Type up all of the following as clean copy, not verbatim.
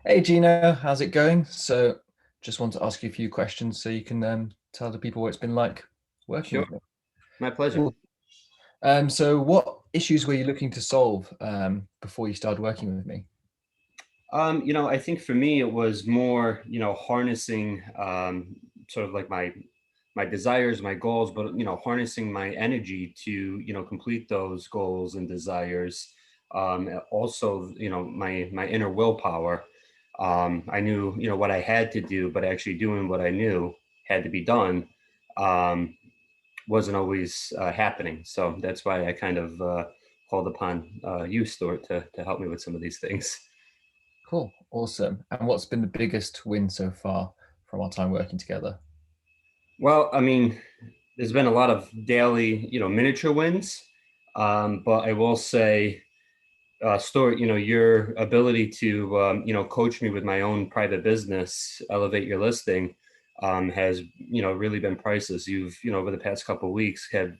Hey Gino, how's it going? So, just want to ask you a few questions so you can tell the people what it's been like working Sure, with me. my pleasure. Cool. So what issues were you looking to solve before you started working with me? I think for me it was more, harnessing sort of like my desires, my goals, but harnessing my energy to, complete those goals and desires. Also, my inner willpower. I knew, what I had to do, but actually doing what I knew had to be done um, wasn't always happening. So that's why I kind of called upon you, Stuart, to help me with some of these things. Cool, awesome. And what's been the biggest win so far from our time working together? Well, I mean, there's been a lot of daily, miniature wins, but I will say, Stuart, your ability to, coach me with my own private business, elevate your listing, has, really been priceless. You've, over the past couple of weeks, have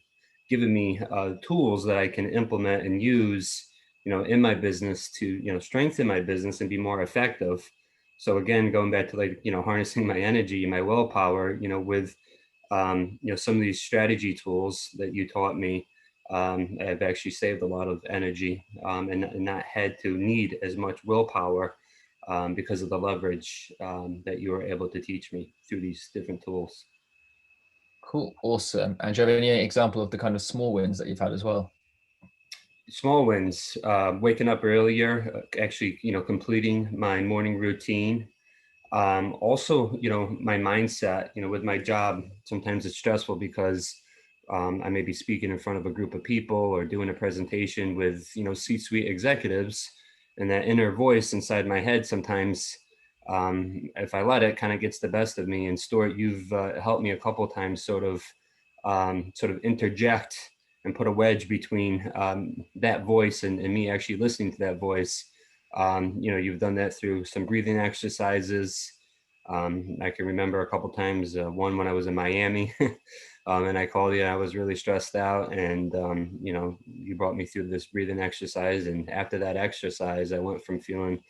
given me tools that I can implement and use, in my business to, strengthen my business and be more effective. So again, going back to like, harnessing my energy, my willpower, with some of these strategy tools that you taught me have actually saved a lot of energy and not had to need as much willpower because of the leverage that you were able to teach me through these different tools. Cool, awesome. And do you have any example of the kind of small wins that you've had as well? Small wins, waking up earlier, actually, completing my morning routine. Also, my mindset, with my job, sometimes it's stressful because I may be speaking in front of a group of people or doing a presentation with, C-suite executives, and that inner voice inside my head sometimes, if I let it, kind of gets the best of me. And Stuart, you've helped me a couple of times sort of interject and put a wedge between that voice and me actually listening to that voice. You've done that through some breathing exercises. I can remember a couple times, one when I was in Miami, and I called you. I was really stressed out, and you brought me through this breathing exercise. And after that exercise, I went from feeling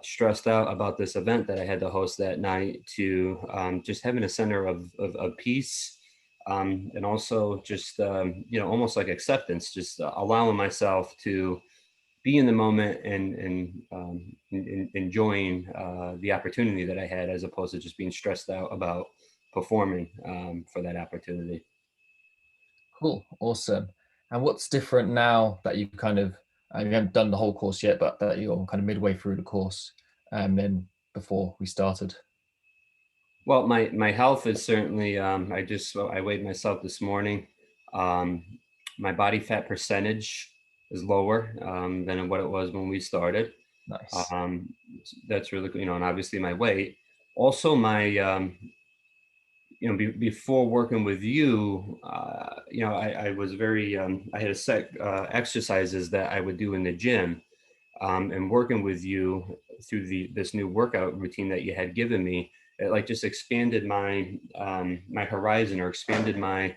stressed out about this event that I had to host that night to just having a center of peace. And also just almost like acceptance, just allowing myself to be in the moment and enjoying the opportunity that I had, as opposed to just being stressed out about performing for that opportunity. Cool, awesome. And what's different now that you've kind of, you haven't done the whole course yet, but that you're kind of midway through the course, than before we started? Well, my health is certainly. I weighed myself this morning. Um, my body fat percentage is lower than what it was when we started. Nice. Um, that's really good, and obviously my weight. Also, my before working with you, I was very, I had a set exercises that I would do in the gym, and working with you through this new workout routine that you had given me, it like just expanded my horizon, or expanded my,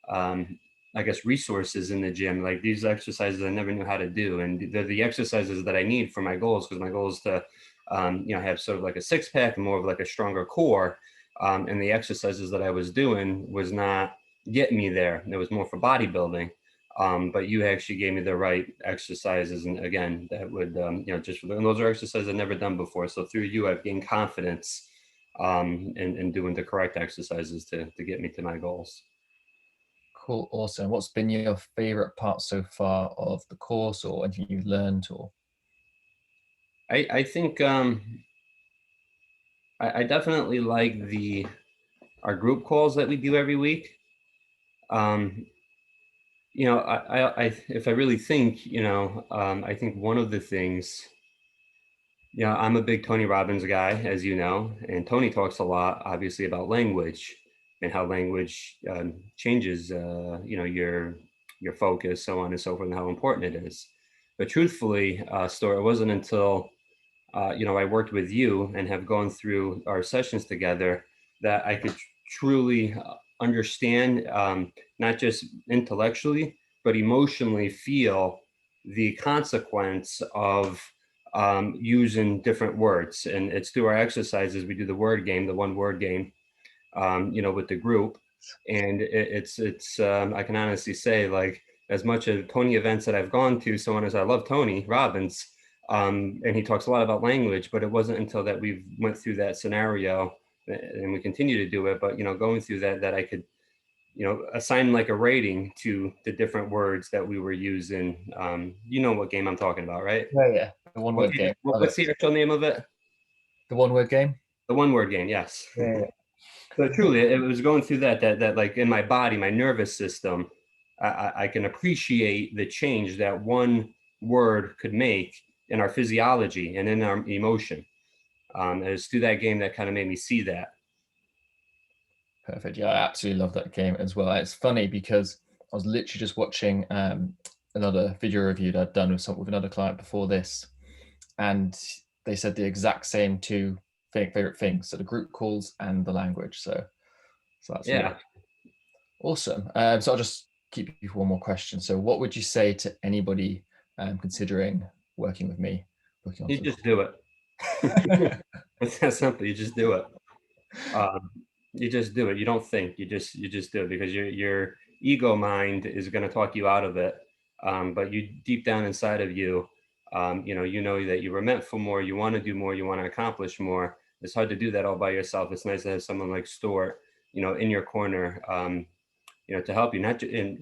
um, I guess, resources in the gym. Like these exercises I never knew how to do, and they're the exercises that I need for my goals, because my goal is to, have sort of like a six pack and more of like a stronger core. And the exercises that I was doing was not getting me there. It was more for bodybuilding. But you actually gave me the right exercises, and again, that would, and those are exercises I've never done before. So through you, I've gained confidence in doing the correct exercises to get me to my goals. Cool, awesome. What's been your favorite part so far of the course, or anything you've learned, or I think I definitely like the our group calls that we do every week. Um, if I really think, I think one of the things, I'm a big Tony Robbins guy, as you know, and Tony talks a lot, obviously, about language and how language changes, your focus, so on and so forth, and how important it is. But truthfully, Stor, it wasn't until I worked with you and have gone through our sessions together that I could truly understand, not just intellectually, but emotionally feel the consequence of using different words. And it's through our exercises. We do the word game, the one word game, with the group. And it's I can honestly say, like, as much as Tony events that I've gone to, someone as I love Tony Robbins, and he talks a lot about language, but it wasn't until that we went through that scenario, and we continue to do it, but, going through that I could, assign like a rating to the different words that we were using. You know what game I'm talking about, right? Yeah, yeah. The one word game. Love What's it. the actual name of it? The one word game. The one word game, yes. Yeah, So truly, it was going through that like in my body, my nervous system, I can appreciate the change that one word could make in our physiology and in our emotion. And it's through that game that kind of made me see that. perfect. Yeah, I absolutely love that game as well. It's funny because I was literally just watching another video review that I'd done with another client before this, and they said the exact same two favorite things: so the group calls and the language. So that's really Yeah, awesome. So I'll just keep you for one more question. So, what would you say to anybody considering working with me, looking you onto the just do it. call? It's that simple. You just do it. Um, you just do it. You don't think. You just do it, because your ego mind is going to talk you out of it. But you, deep down inside of you, you know that you were meant for more. You want to do more. You want to accomplish more. It's hard to do that all by yourself. It's nice to have someone like Stuart, in your corner, to help you. Not in,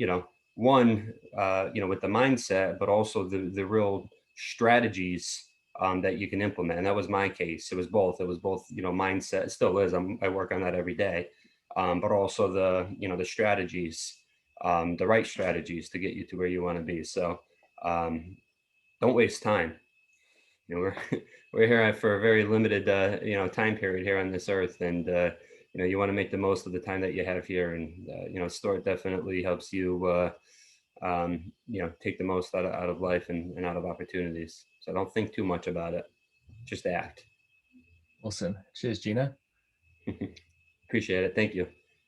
one, with the mindset, but also the real strategies that you can implement. And that was my case. It was both. It was both, mindset. It still is. I work on that every day, but also the strategies, the right strategies to get you to where you want to be. So um, don't waste time. We're we're here for a very limited, time period here on this earth, and you want to make the most of the time that you have here. And Stuart definitely helps you. Take the most out of life and out of opportunities. So don't think too much about it. Just act. Awesome. Cheers, Gina. Appreciate it. Thank you.